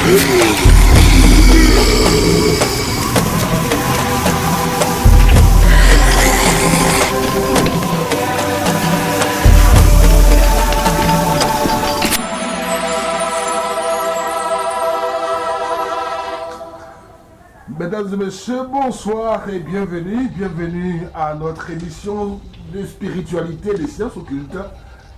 Mesdames et messieurs, bonsoir et bienvenue à notre émission de spiritualité et de sciences occultes,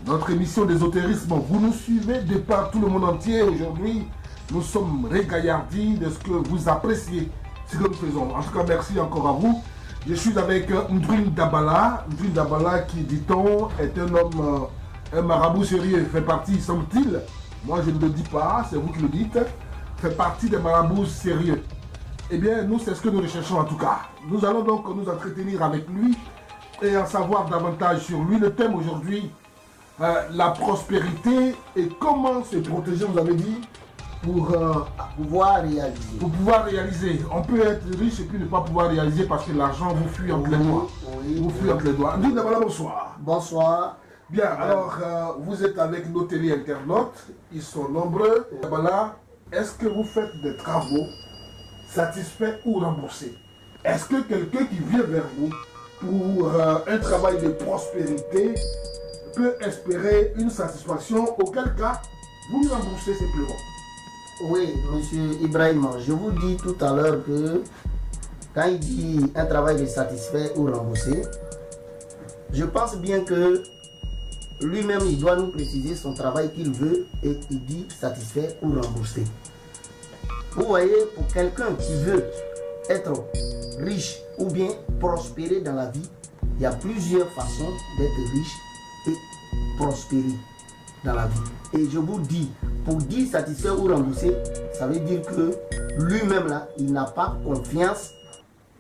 notre émission d'ésotérisme. Vous nous suivez de par tout le monde entier. Aujourd'hui, nous sommes régaillardis de ce que vous appréciez, ce que nous faisons. En tout cas, merci encore à vous. Je suis avec Ndrin Dabala. Ndrin Dabala qui, dit-on, est un homme, un marabout sérieux, fait partie, semble-t-il, moi je ne le dis pas, c'est vous qui le dites, fait partie des marabouts sérieux. Eh bien, nous, c'est ce que nous recherchons en tout cas. Nous allons donc nous entretenir avec lui et en savoir davantage sur lui. Le thème aujourd'hui, la prospérité et comment se protéger, vous avez dit, pour pouvoir réaliser. Pour pouvoir réaliser. On peut être riche et puis ne pas pouvoir réaliser parce que l'argent vous fuit entre les doigts. Vous fuit entre les doigts. Dis d'abord bonsoir. Bonsoir. Bien, alors vous êtes avec nos télé-internautes. Ils sont nombreux. Voilà. Est-ce que vous faites des travaux satisfait ou remboursé? Est-ce que quelqu'un qui vient vers vous pour un travail de prospérité peut espérer une satisfaction, auquel cas vous lui remboursez simplement? Oui, monsieur Ibrahim, je vous dis tout à l'heure que quand il dit un travail de satisfait ou remboursé, je pense bien que lui-même il doit nous préciser son travail qu'il veut et il dit satisfait ou remboursé. Vous voyez, pour quelqu'un qui veut être riche ou bien prospérer dans la vie, il y a plusieurs façons d'être riche et prospérer dans la vie. Et je vous dis, pour dire satisfait ou remboursé, ça veut dire que lui-même là, il n'a pas confiance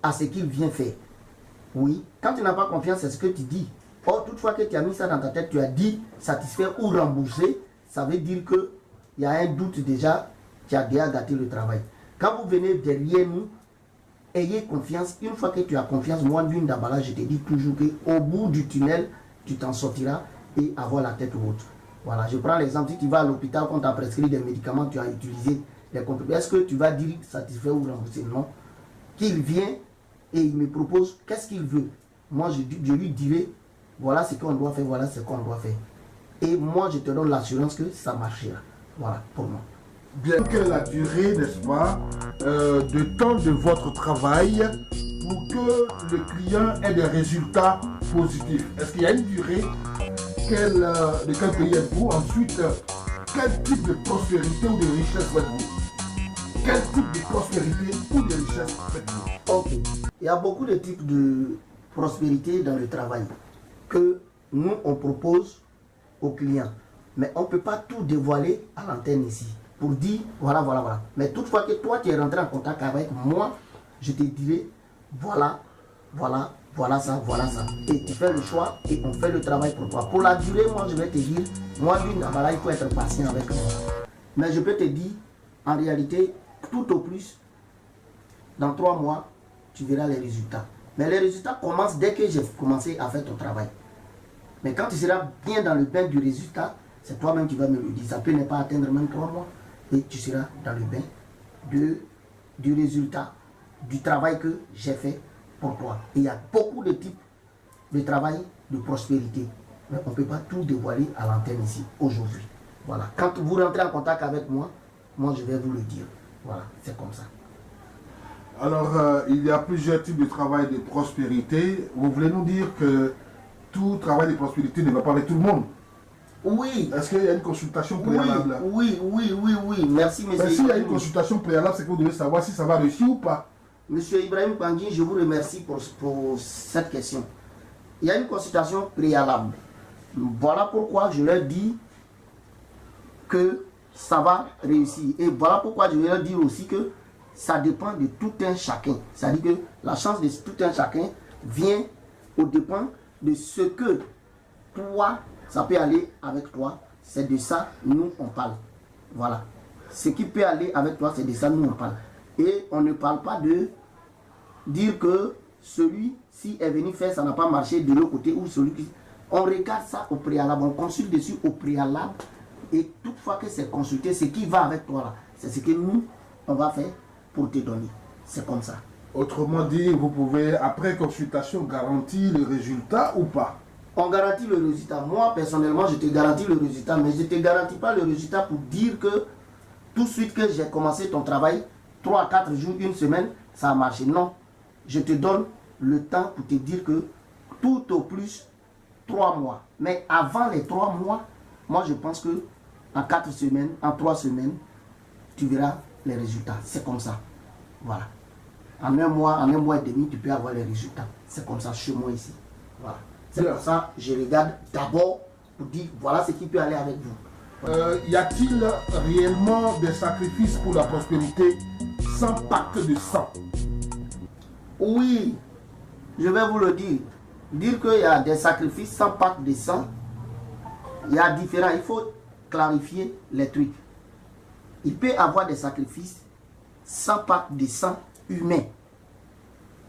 à ce qu'il vient faire. Oui, quand tu n'as pas confiance, c'est ce que tu dis. Or, toutefois que tu as mis ça dans ta tête, tu as dit satisfait ou remboursé, ça veut dire qu'il y a un doute déjà. Tu as déjà gâté le travail. Quand vous venez derrière nous, ayez confiance. Une fois que tu as confiance, moi, Ndrin Dabala, je te dis toujours qu'au bout du tunnel, tu t'en sortiras et avoir la tête haute. Voilà, je prends l'exemple. Si tu vas à l'hôpital, quand tu as prescrit des médicaments, tu as utilisé les comprimés. Est-ce que tu vas dire satisfait ou remboursé? Non. Qu'il vient et il me propose qu'est-ce qu'il veut. Moi, je lui dirai, voilà ce qu'on doit faire, voilà ce qu'on doit faire. Et moi, je te donne l'assurance que ça marchera. Voilà, pour moi. Bien, quelle est la durée, n'est-ce pas, de temps de votre travail pour que le client ait des résultats positifs? Est-ce qu'il y a une durée? De quel pays êtes-vous? Ensuite, quel type de prospérité ou de richesse faites-vous? Quel type de prospérité ou de richesse faites-vous? Ok. Il y a beaucoup de types de prospérité dans le travail que nous, on propose aux clients. Mais on ne peut pas tout dévoiler à l'antenne ici. Pour dire, voilà. Mais toutefois que toi, tu es rentré en contact avec moi, je te dirai, voilà ça. Et tu fais le choix et on fait le travail pour toi. Pour la durée, moi, je vais te dire, moi, il faut être patient avec moi. Mais je peux te dire, en réalité, tout au plus, dans 3 mois, tu verras les résultats. Mais les résultats commencent dès que j'ai commencé à faire ton travail. Mais quand tu seras bien dans le bain du résultat, c'est toi-même qui vas me le dire. Ça peut ne pas atteindre même 3 mois. Et tu seras dans le bain du résultat, du travail que j'ai fait pour toi. Et il y a beaucoup de types de travail de prospérité. Mais on ne peut pas tout dévoiler à l'antenne ici, aujourd'hui. Voilà. Quand vous rentrez en contact avec moi, je vais vous le dire. Voilà, c'est comme ça. Alors, il y a plusieurs types de travail de prospérité. Vous voulez nous dire que tout travail de prospérité ne va pas avec tout le monde? Oui. Est-ce qu'il y a une consultation préalable? Oui. Merci, monsieur. Mais s'il y a une consultation préalable, c'est que vous devez savoir si ça va réussir ou pas. Monsieur Ibrahim Pangui, je vous remercie pour cette question. Il y a une consultation préalable. Voilà pourquoi je leur dis que ça va réussir. Et voilà pourquoi je vais leur dire aussi que ça dépend de tout un chacun. C'est-à-dire que la chance de tout un chacun vient au dépend de ce que toi, ça peut aller avec toi. C'est de ça nous on parle. Voilà. Ce qui peut aller avec toi, c'est de ça nous on parle. Et on ne parle pas de dire que celui-ci est venu faire, ça n'a pas marché de l'autre côté, ou celui qui... On regarde ça au préalable, on consulte dessus au préalable Et toutefois que c'est consulté, ce qui va avec toi là, c'est ce que nous, on va faire pour te donner. C'est comme ça. Autrement dit, vous pouvez, après consultation, garantir le résultat ou pas? On garantit le résultat. Moi, personnellement, je te garantis le résultat, mais je ne te garantis pas le résultat pour dire que tout de suite que j'ai commencé ton travail, 3 à 4 jours, une semaine, ça a marché. Non. Je te donne le temps pour te dire que tout au plus 3 mois. Mais avant les 3 mois, moi je pense que en 4 semaines, en 3 semaines, tu verras les résultats. C'est comme ça. Voilà. En un mois et demi, tu peux avoir les résultats. C'est comme ça chez moi ici. Voilà. C'est pour ça que je regarde d'abord pour dire voilà ce qui peut aller avec vous. Y a-t-il réellement des sacrifices pour la prospérité sans pacte de sang? Oui, je vais vous le dire. Dire qu'il y a des sacrifices sans pacte de sang, il y a différents. Il faut clarifier les trucs. Il peut y avoir des sacrifices sans pacte de sang humain.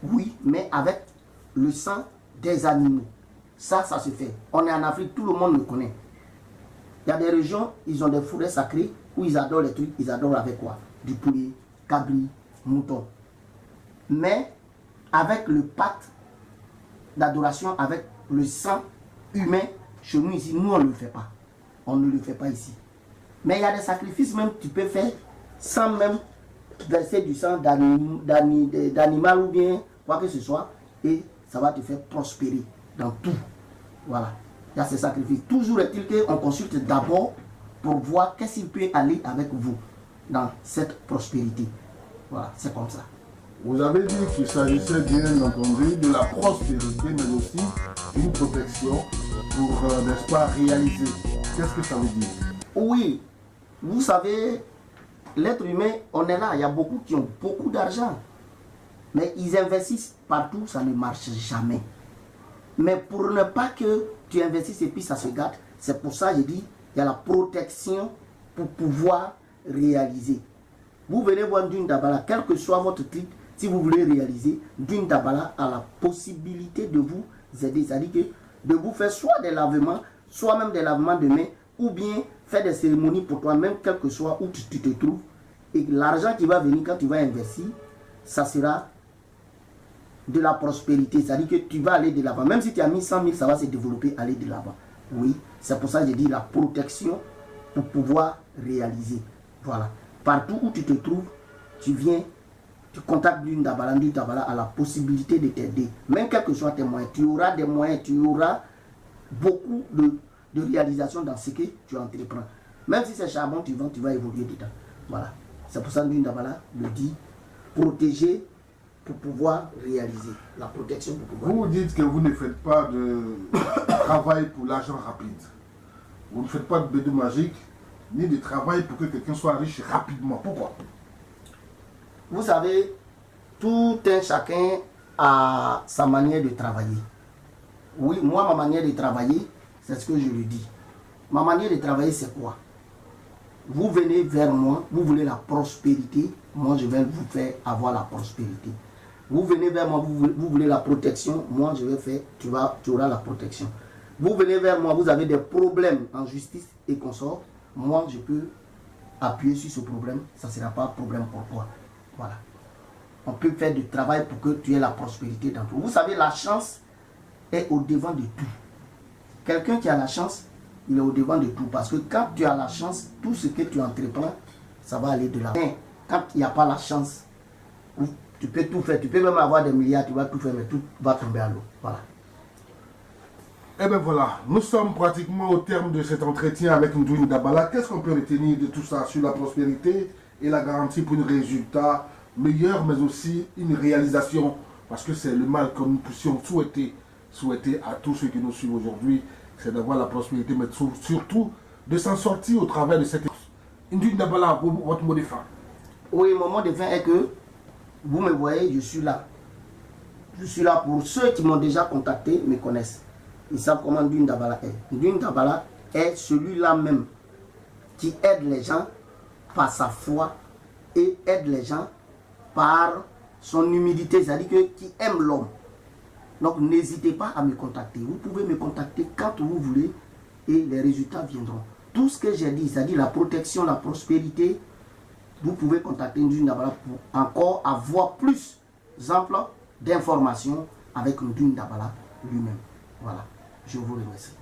Oui, mais avec le sang des animaux. Ça se fait. On est en Afrique, tout le monde le connaît. Il y a des régions, ils ont des forêts sacrées où ils adorent les trucs. Ils adorent avec quoi? Du poulet, cabri, mouton. Mais avec le pacte d'adoration, avec le sang humain, chez nous ici, nous on ne le fait pas. On ne le fait pas ici. Mais il y a des sacrifices même que tu peux faire sans même verser du sang d'animal ou bien quoi que ce soit. Et ça va te faire prospérer dans tout. Voilà. Il y a ces sacrifices. Toujours est-il qu'on consulte d'abord pour voir qu'est-ce qui peut aller avec vous dans cette prospérité. Voilà, c'est comme ça. Vous avez dit qu'il s'agissait bien entendu de la prospérité, mais aussi d'une protection pour, n'est-ce pas, réaliser. Qu'est-ce que ça veut dire? Oui, vous savez, l'être humain, on est là, il y a beaucoup qui ont beaucoup d'argent. Mais ils investissent partout, ça ne marche jamais. Mais pour ne pas que tu investisses et puis ça se gâte, c'est pour ça que je dis, il y a la protection pour pouvoir réaliser. Vous venez voir Dune Dabala, quel que soit votre titre, si vous voulez réaliser, Dune Dabala a la possibilité de vous aider. C'est-à-dire que de vous faire soit des lavements, soit même des lavements de mains, ou bien faire des cérémonies pour toi-même, quel que soit où tu te trouves. Et l'argent qui va venir quand tu vas investir, ça sera de la prospérité. C'est-à-dire que tu vas aller de l'avant. Même si tu as mis 100 000, ça va se développer, aller de l'avant. Oui, c'est pour ça que je dis la protection pour pouvoir réaliser. Voilà. Partout où tu te trouves, tu viens, tu contactes Dune Dabala. Dune Dabala a la possibilité de t'aider. Même quel que soit tes moyens, tu auras des moyens, tu auras beaucoup de réalisation dans ce que tu entreprends. Même si c'est charbon, tu vends, tu vas évoluer dedans. Voilà. C'est pour ça que Dune Dabala le dit, protéger pour pouvoir réaliser. La protection pour pouvoir. Vous dites que vous ne faites pas de travail pour l'argent rapide. Vous ne faites pas de bédou magique, ni de travail pour que quelqu'un soit riche rapidement. Pourquoi? Vous savez, tout un chacun a sa manière de travailler. Oui, moi, ma manière de travailler, c'est ce que je lui dis. Ma manière de travailler, c'est quoi? Vous venez vers moi, vous voulez la prospérité, moi je vais vous faire avoir la prospérité. Vous venez vers moi, vous voulez la protection, moi je vais faire, tu auras la protection. Vous venez vers moi, vous avez des problèmes en justice et consorts, moi je peux appuyer sur ce problème, ça ne sera pas un problème pour toi. Voilà. On peut faire du travail pour que tu aies la prospérité dans tout. Vous savez, la chance est au devant de tout. Quelqu'un qui a la chance, il est au devant de tout. Parce que quand tu as la chance, tout ce que tu entreprends, ça va aller de l'avant. Mais quand il n'y a pas la chance, tu peux tout faire. Tu peux même avoir des milliards, tu vas tout faire, mais tout va tomber à l'eau. Voilà. Eh bien voilà, nous sommes pratiquement au terme de cet entretien avec Dune Dabala. Qu'est-ce qu'on peut retenir de tout ça sur la prospérité et la garantie pour un résultat meilleur, mais aussi une réalisation? Parce que c'est le mal que nous puissions souhaiter à tous ceux qui nous suivent aujourd'hui, c'est d'avoir la prospérité, mais surtout de s'en sortir au travers de cette... Dune Dabala, votre mot de fin. Oui, mon mot de fin est que vous me voyez, je suis là. Je suis là pour ceux qui m'ont déjà contacté, me connaissent. Ils savent comment Dune Dabala est. Dune Dabala est celui-là même qui aide les gens par sa foi et aide les gens par son humilité, c'est-à-dire qui aime l'homme. Donc n'hésitez pas à me contacter. Vous pouvez me contacter quand vous voulez et les résultats viendront. tout ce que j'ai dit, c'est-à-dire la protection, la prospérité, vous pouvez contacter Ndouye Ndabala pour encore avoir plus ample d'informations avec Ndouye Ndabala lui-même. Voilà, je vous remercie.